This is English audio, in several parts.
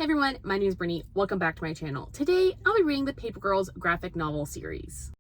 everyone, my name is Brittany. Welcome back to my channel. Today, I'll be reading the Paper Girls graphic novel series.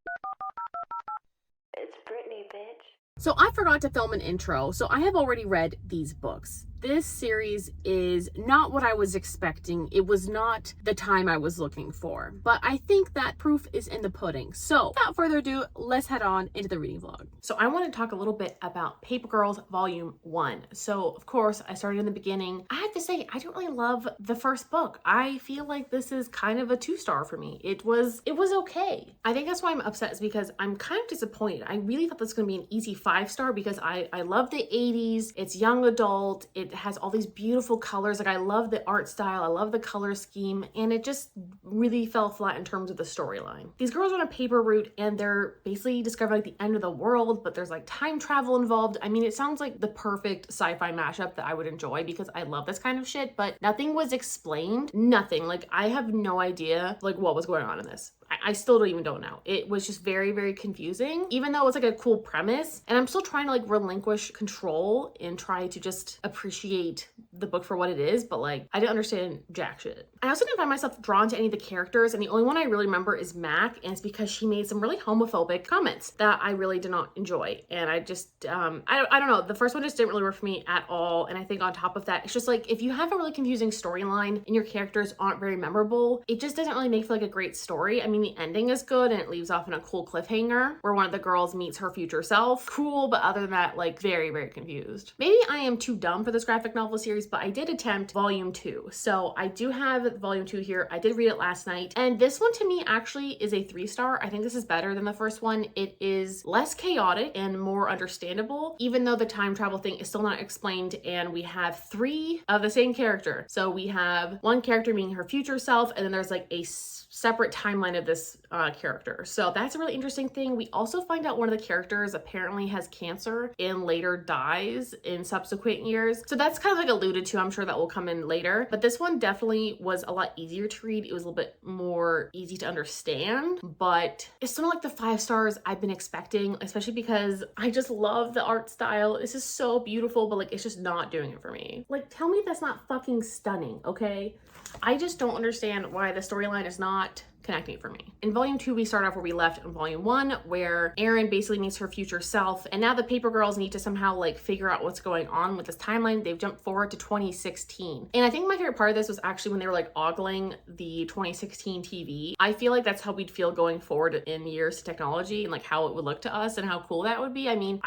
It's Brittany, bitch. So I forgot to film an intro, so I have already read these books. This series is not what I was expecting. It was not the time I was looking for, but I think that proof is in the pudding. So without further ado, let's head on into the reading vlog. So I want to talk a little bit about Paper Girls Volume 1. So of course, I started in the beginning. I have to say, I don't really love the first book. I feel like this is kind of a 2-star for me. It was okay. I think that's why I'm upset, is because I'm kind of disappointed. I really thought this was going to be an easy 5-star because I love the 80s. It's young adult. It has all these beautiful colors. Like, I love the art style. I love the color scheme, and it just really fell flat in terms of the storyline. These girls are on a paper route and they're basically discovering like the end of the world, but there's like time travel involved. I mean, it sounds like the perfect sci-fi mashup that I would enjoy because I love this kind of shit, but nothing was explained. Nothing. Like, I have no idea like what was going on in this. I still don't know. It was just very, very confusing, even though it's like a cool premise. And I'm still trying to like relinquish control and try to just appreciate the book for what it is. But like, I didn't understand jack shit. I also didn't find myself drawn to any of the characters. And the only one I really remember is Mac. And it's because she made some really homophobic comments that I really did not enjoy. And I just, I don't know. The first one just didn't really work for me at all. And I think on top of that, it's just like, if you have a really confusing storyline and your characters aren't very memorable, it just doesn't really make for like a great story. I mean, the ending is good and it leaves off in a cool cliffhanger where one of the girls meets her future self. Cool, but other than that, like, very, very confused. Maybe I am too dumb for this graphic novel series, but I did attempt volume 2. So I do have volume 2 here. I did read it last night. And this one to me actually is a 3-star. I think this is better than the first one. It is less chaotic and more understandable, even though the time travel thing is still not explained. And we have 3 of the same character. So we have one character being her future self, and then there's like a separate timeline of this character. So that's a really interesting thing. We also find out one of the characters apparently has cancer and later dies in subsequent years. So that's kind of like alluded to. I'm sure that will come in later. But this one definitely was a lot easier to read. It was a little bit more easy to understand, but it's still not like the 5 stars I've been expecting, especially because I just love the art style. This is so beautiful, but like, it's just not doing it for me. Like, tell me that's not fucking stunning, okay? I just don't understand why the storyline is not connecting for me. In volume 2, we start off where we left in volume 1, where Erin basically meets her future self, and now the Paper Girls need to somehow like figure out what's going on with this timeline. They've jumped forward to 2016. And I think my favorite part of this was actually when they were like ogling the 2016 TV. I feel like that's how we'd feel going forward in years to technology and like how it would look to us and how cool that would be. I mean,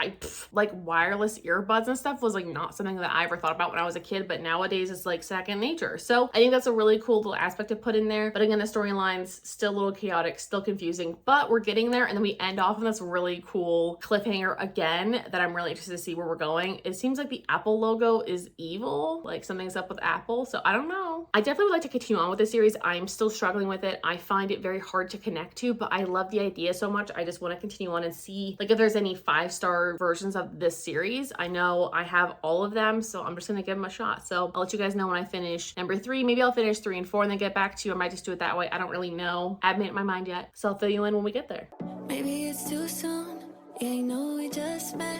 like wireless earbuds and stuff was like not something that I ever thought about when I was a kid, but nowadays it's like second nature. So I think that's a really cool little aspect to put in there. But again, the storylines still a little chaotic, still confusing, but we're getting there. And then we end off on this really cool cliffhanger again that I'm really interested to see where we're going. It seems like the Apple logo is evil, like something's up with Apple. So I don't know. I definitely would like to continue on with this series. I'm still struggling with it. I find it very hard to connect to, but I love the idea so much. I just want to continue on and see like if there's any 5-star versions of this series. I know I have all of them, so I'm just gonna give them a shot. So I'll let you guys know when I finish number 3. Maybe I'll finish 3 and 4 and then get back to you. I might just do it that way. I don't really know. I haven't made up my mind yet, so I'll fill you in when we get there. Maybe it's too soon. Yeah, you know we just met.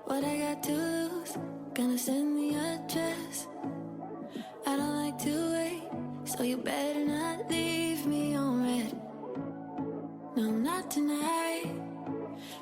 What I got to lose? Gonna send the address. I don't like to wait, so you better not leave me on red. No, not tonight,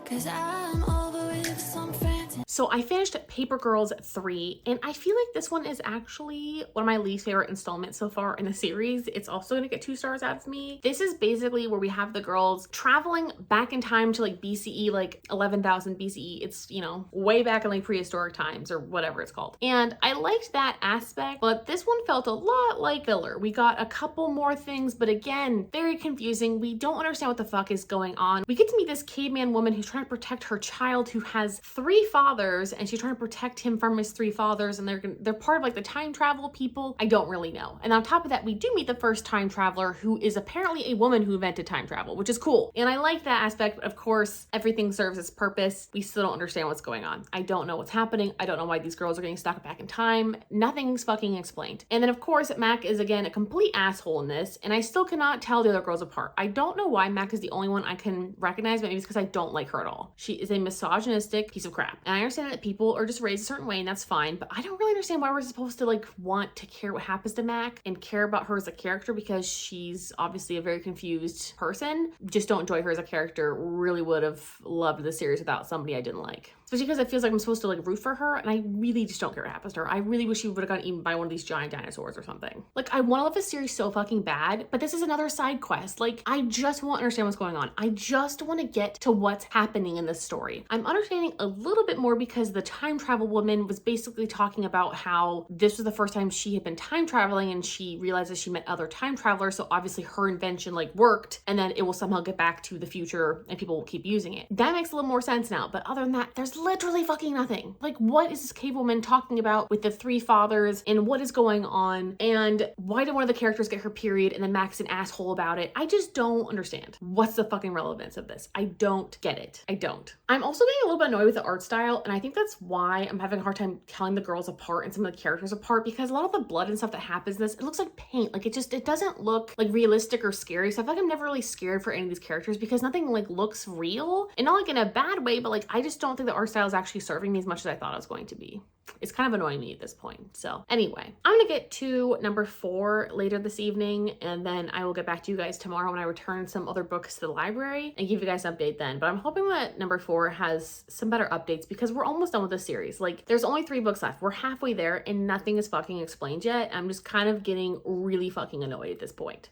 'cause I'm over with some friends. So I finished Paper Girls 3, and I feel like this one is actually one of my least favorite installments so far in the series. It's also gonna get 2 stars out of me. This is basically where we have the girls traveling back in time to like BCE, like 11,000 BCE. It's, you know, way back in like prehistoric times or whatever it's called. And I liked that aspect, but this one felt a lot like filler. We got a couple more things, but again, very confusing. We don't understand what the fuck is going on. We get to meet this caveman woman who's trying to protect her child who has 3 fathers, and she's trying to protect him from his 3 fathers, and they're part of like the time travel people. I don't really know. And on top of that, we do meet the first time traveler, who is apparently a woman who invented time travel, which is cool. And I like that aspect. Of course, everything serves its purpose. We still don't understand what's going on. I don't know what's happening. I don't know why these girls are getting stuck back in time. Nothing's fucking explained. And then of course, Mac is again a complete asshole in this, and I still cannot tell the other girls apart. I don't know why Mac is the only one I can recognize, but maybe it's because I don't like her at all. She is a misogynistic piece of crap. And I understand that people are just raised a certain way and that's fine, but I don't really understand why we're supposed to like want to care what happens to Mac and care about her as a character, because she's obviously a very confused person. Just don't enjoy her as a character. Really would have loved the series without somebody I didn't like. Especially because it feels like I'm supposed to like root for her, and I really just don't care what happens to her. I really wish she would have gotten eaten by one of these giant dinosaurs or something. Like, I want to love this series so fucking bad, but this is another side quest. Like, I just want to understand what's going on. I just want to get to what's happening in this story. I'm understanding a little bit more because the time travel woman was basically talking about how this was the first time she had been time traveling, and she realizes she met other time travelers, so obviously her invention like worked, and then it will somehow get back to the future and people will keep using it. That makes a little more sense now, but other than that, there's literally fucking nothing. Like, what is this cave woman talking about with the three fathers, and what is going on, and why did one of the characters get her period and then Mac's an asshole about it? I just don't understand. What's the fucking relevance of this? I don't get it. I don't. I'm also getting a little bit annoyed with the art style, and I think that's why I'm having a hard time telling the girls apart and some of the characters apart, because a lot of the blood and stuff that happens in this, it looks like paint. Like, it doesn't look like realistic or scary. So I feel like I'm never really scared for any of these characters because nothing like looks real, and not like in a bad way, but like I just don't think the art style is actually serving me as much as I thought it was going to be. It's kind of annoying me at this point. So anyway, I'm gonna get to number 4 later this evening, and then I will get back to you guys tomorrow when I return some other books to the library and give you guys an update then. But I'm hoping that number 4 has some better updates, because we're almost done with this series. Like, there's only 3 books left. We're halfway there and nothing is fucking explained yet. I'm just kind of getting really fucking annoyed at this point.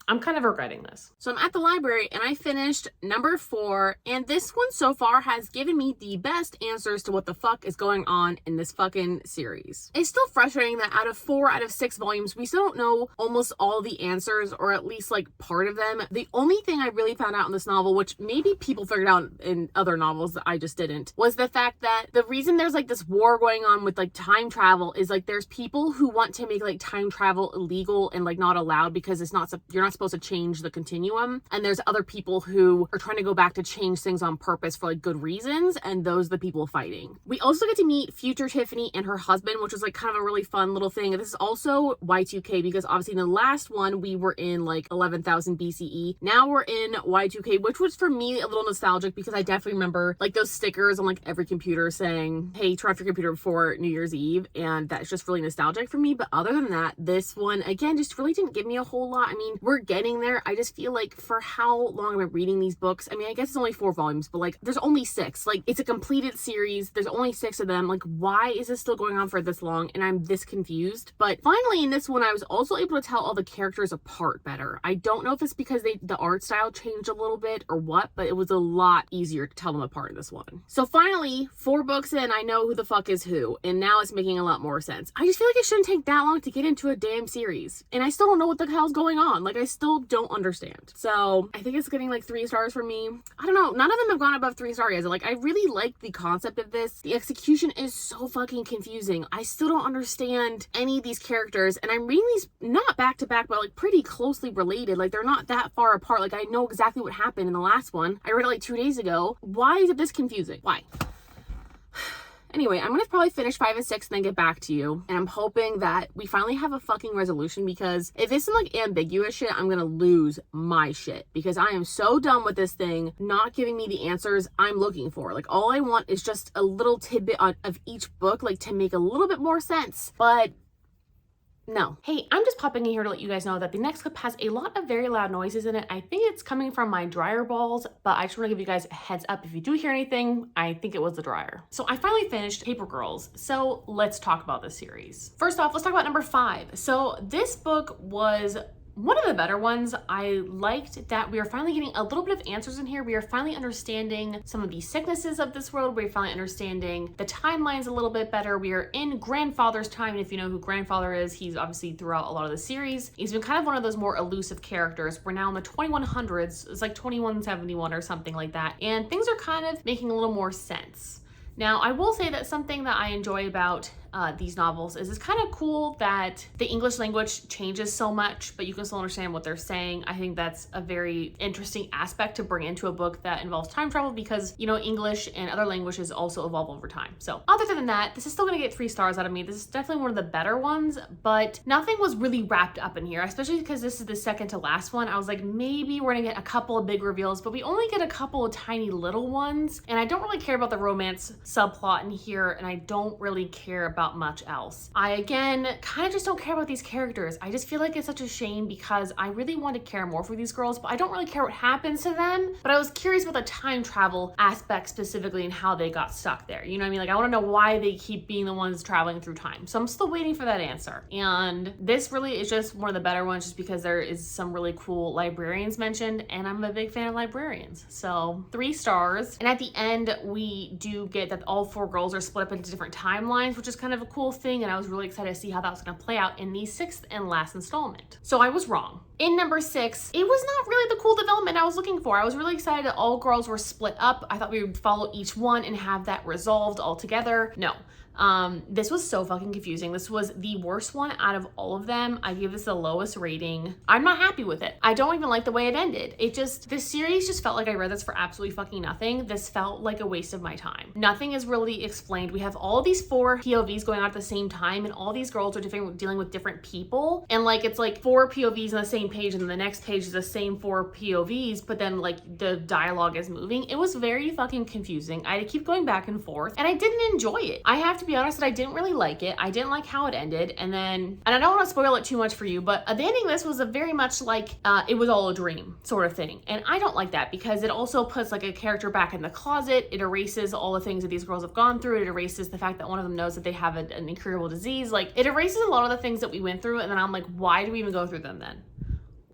I'm kind of regretting this. So I'm at the library and I finished number 4, and this one so far has given me the best answers to what the fuck is going on in this fucking series. It's still frustrating that out of 4 out of 6 volumes, we still don't know almost all the answers, or at least like part of them. The only thing I really found out in this novel, which maybe people figured out in other novels that I just didn't, was the fact that the reason there's like this war going on with like time travel is like there's people who want to make like time travel illegal and like not allowed because it's not, you're not supposed to change the continuum, and there's other people who are trying to go back to change things on purpose for like good reasons, and those are the people fighting. We also get to meet future Tiffany and her husband, which was like kind of a really fun little thing. This is also Y2K, because obviously in the last one we were in like 11,000 BCE. Now we're in Y2K, which was for me a little nostalgic because I definitely remember like those stickers on like every computer saying, hey, turn off your computer before New Year's Eve, and that's just really nostalgic for me. But other than that, this one again just really didn't give me a whole lot. I mean, we're getting there. I just feel like for how long I've been reading these books, I mean, I guess it's only 4 volumes, but like there's only 6. Like, it's a completed series. There's only 6 of them. Like, why is this still going on for this long? And I'm this confused. But finally in this one, I was also able to tell all the characters apart better. I don't know if it's because the art style changed a little bit or what, but it was a lot easier to tell them apart in this one. So finally, 4 books in, I know who the fuck is who, and now it's making a lot more sense. I just feel like it shouldn't take that long to get into a damn series, and I still don't know what the hell's going on. Like, I still don't understand. So I think it's getting like 3 stars for me. I don't know, none of them have gone above 3 stars yet. Like, I really like the concept of this. The execution is so fucking confusing. I still don't understand any of these characters, and I'm reading these not back to back, but like pretty closely related. Like, they're not that far apart. Like, I know exactly what happened in the last one. I read it like 2 days ago. Why is it this confusing? Why? Anyway, I'm gonna probably finish 5 and 6 and then get back to you. And I'm hoping that we finally have a fucking resolution, because if it's some like ambiguous shit, I'm gonna lose my shit, because I am so done with this thing not giving me the answers I'm looking for. Like, all I want is just a little tidbit of each book, like to make a little bit more sense. But no. Hey, I'm just popping in here to let you guys know that the next clip has a lot of very loud noises in it. I think it's coming from my dryer balls, but I just want to give you guys a heads up. If you do hear anything, I think it was the dryer. So I finally finished Paper Girls. So let's talk about this series. First off, let's talk about number 5. So this book was one of the better ones. I liked that we are finally getting a little bit of answers in here. We are finally understanding some of the sicknesses of this world. We're finally understanding the timelines a little bit better. We are in Grandfather's time, and if you know who Grandfather is, he's obviously throughout a lot of the series. He's been kind of one of those more elusive characters. We're now in the 2100s. It's like 2171 or something like that, and things are kind of making a little more sense. Now, I will say that something that I enjoy about these novels is it's kind of cool that the English language changes so much, but you can still understand what they're saying. I think that's a very interesting aspect to bring into a book that involves time travel because, you know, English and other languages also evolve over time. So other than that, this is still gonna get 3 stars out of me. This is definitely one of the better ones, but nothing was really wrapped up in here, especially because this is the second to last one. I was like, maybe we're gonna get a couple of big reveals, but we only get a couple of tiny little ones. And I don't really care about the romance subplot in here, and I don't really care about much else. I, again, kind of just don't care about these characters. I just feel like it's such a shame because I really want to care more for these girls, but I don't really care what happens to them. But I was curious about the time travel aspect specifically and how they got stuck there. You know what I mean? Like, I want to know why they keep being the ones traveling through time. So I'm still waiting for that answer. And this really is just one of the better ones just because there is some really cool librarians mentioned, and I'm a big fan of librarians. So 3 stars. And at the end, we do get that all 4 girls are split up into different timelines, which is kind of a cool thing. And I was really excited to see how that was going to play out in the 6th and last installment. So I was wrong. In number 6, it was not really the cool development I was looking for. I was really excited that all girls were split up. I thought we would follow each one and have that resolved all together. No. This was so fucking confusing. This was the worst one out of all of them. I give this the lowest rating. I'm not happy with it. I don't even like the way it ended. This series just felt like I read this for absolutely fucking nothing. This felt like a waste of my time. Nothing is really explained. We have all these 4 POVs going on at the same time, and all these girls are dealing with different people. And like, it's like 4 POVs on the same page, and the next page is the same 4 POVs, but then like the dialogue is moving. It was very fucking confusing. I had to keep going back and forth, and I didn't enjoy it. I have to be honest that I didn't really like it. I didn't like how it ended. And I don't want to spoil it too much for you, but the ending of this was a very much like it was all a dream sort of thing. And I don't like that because it also puts like a character back in the closet. It erases all the things that these girls have gone through. It erases the fact that one of them knows that they have an incurable disease. Like, it erases a lot of the things that we went through. And then I'm like, why do we even go through them then?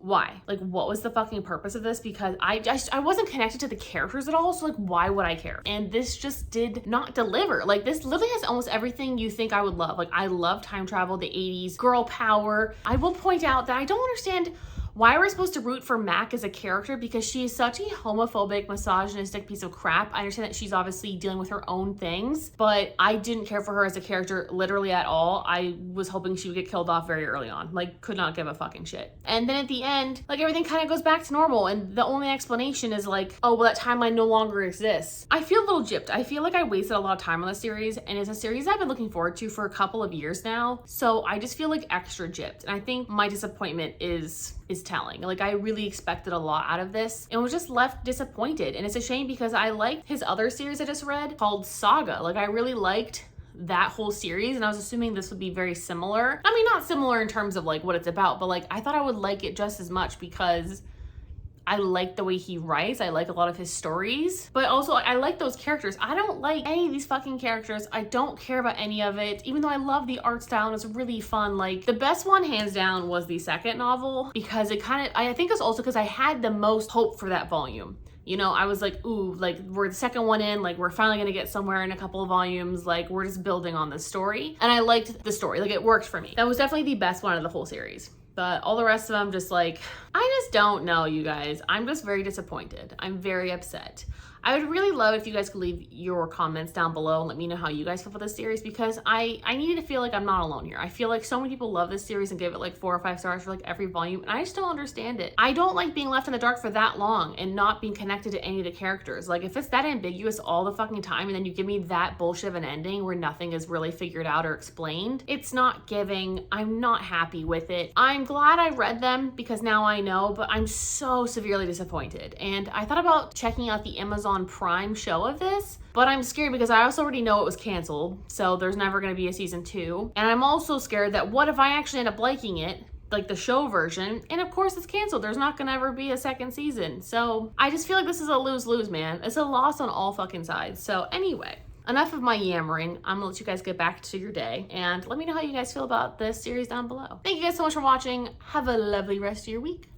Why? Like, what was the fucking purpose of this? Because I wasn't connected to the characters at all, so like, why would I care? And this just did not deliver. Like, this literally has almost everything you think I would love. Like, I love time travel, the 80s, girl power. I will point out that I don't understand why we're supposed to root for Mac as a character because she is such a homophobic, misogynistic piece of crap. I understand that she's obviously dealing with her own things, but I didn't care for her as a character literally at all. I was hoping she would get killed off very early on. Like, could not give a fucking shit. And then at the end, like, everything kind of goes back to normal, and the only explanation is like, oh, well, that timeline no longer exists. I feel a little gypped. I feel like I wasted a lot of time on this series, and it's a series I've been looking forward to for a couple of years now, so I just feel like extra gypped. And I think my disappointment is telling. Like, I really expected a lot out of this and was just left disappointed. And it's a shame because I liked his other series I just read called Saga. Like, I really liked that whole series, and I was assuming this would be very similar. I mean, not similar in terms of like what it's about, but like, I thought I would like it just as much because I like the way he writes. I like a lot of his stories, but also I like those characters. I don't like any of these fucking characters. I don't care about any of it, even though I love the art style and it's really fun. Like, the best one hands down was the second novel because it kind of, I think it's also because I had the most hope for that volume. You know, I was like, ooh, like, we're the second one in, like, we're finally gonna get somewhere in a couple of volumes, like, we're just building on this story. And I liked the story, like, it worked for me. That was definitely the best one of the whole series. But all the rest of them, just like, I just don't know, you guys. I'm just very disappointed. I'm very upset. I would really love if you guys could leave your comments down below and let me know how you guys feel about this series because I needed to feel like I'm not alone here. I feel like so many people love this series and give it like 4 or 5 stars for like every volume, and I just don't understand it. I don't like being left in the dark for that long and not being connected to any of the characters. Like, if it's that ambiguous all the fucking time and then you give me that bullshit of an ending where nothing is really figured out or explained, it's not giving. I'm not happy with it. I'm glad I read them because now I know, but I'm so severely disappointed. And I thought about checking out the Amazon Prime show of this, but I'm scared because I also already know it was canceled, so there's never going to be a season 2. And I'm also scared that what if I actually end up liking it, like the show version, and of course it's canceled. There's not gonna ever be a second season. So I just feel like this is a lose-lose, man. It's a loss on all fucking sides. So anyway, enough of my yammering. I'm gonna let you guys get back to your day and let me know how you guys feel about this series down below. Thank you guys so much for watching. Have a lovely rest of your week.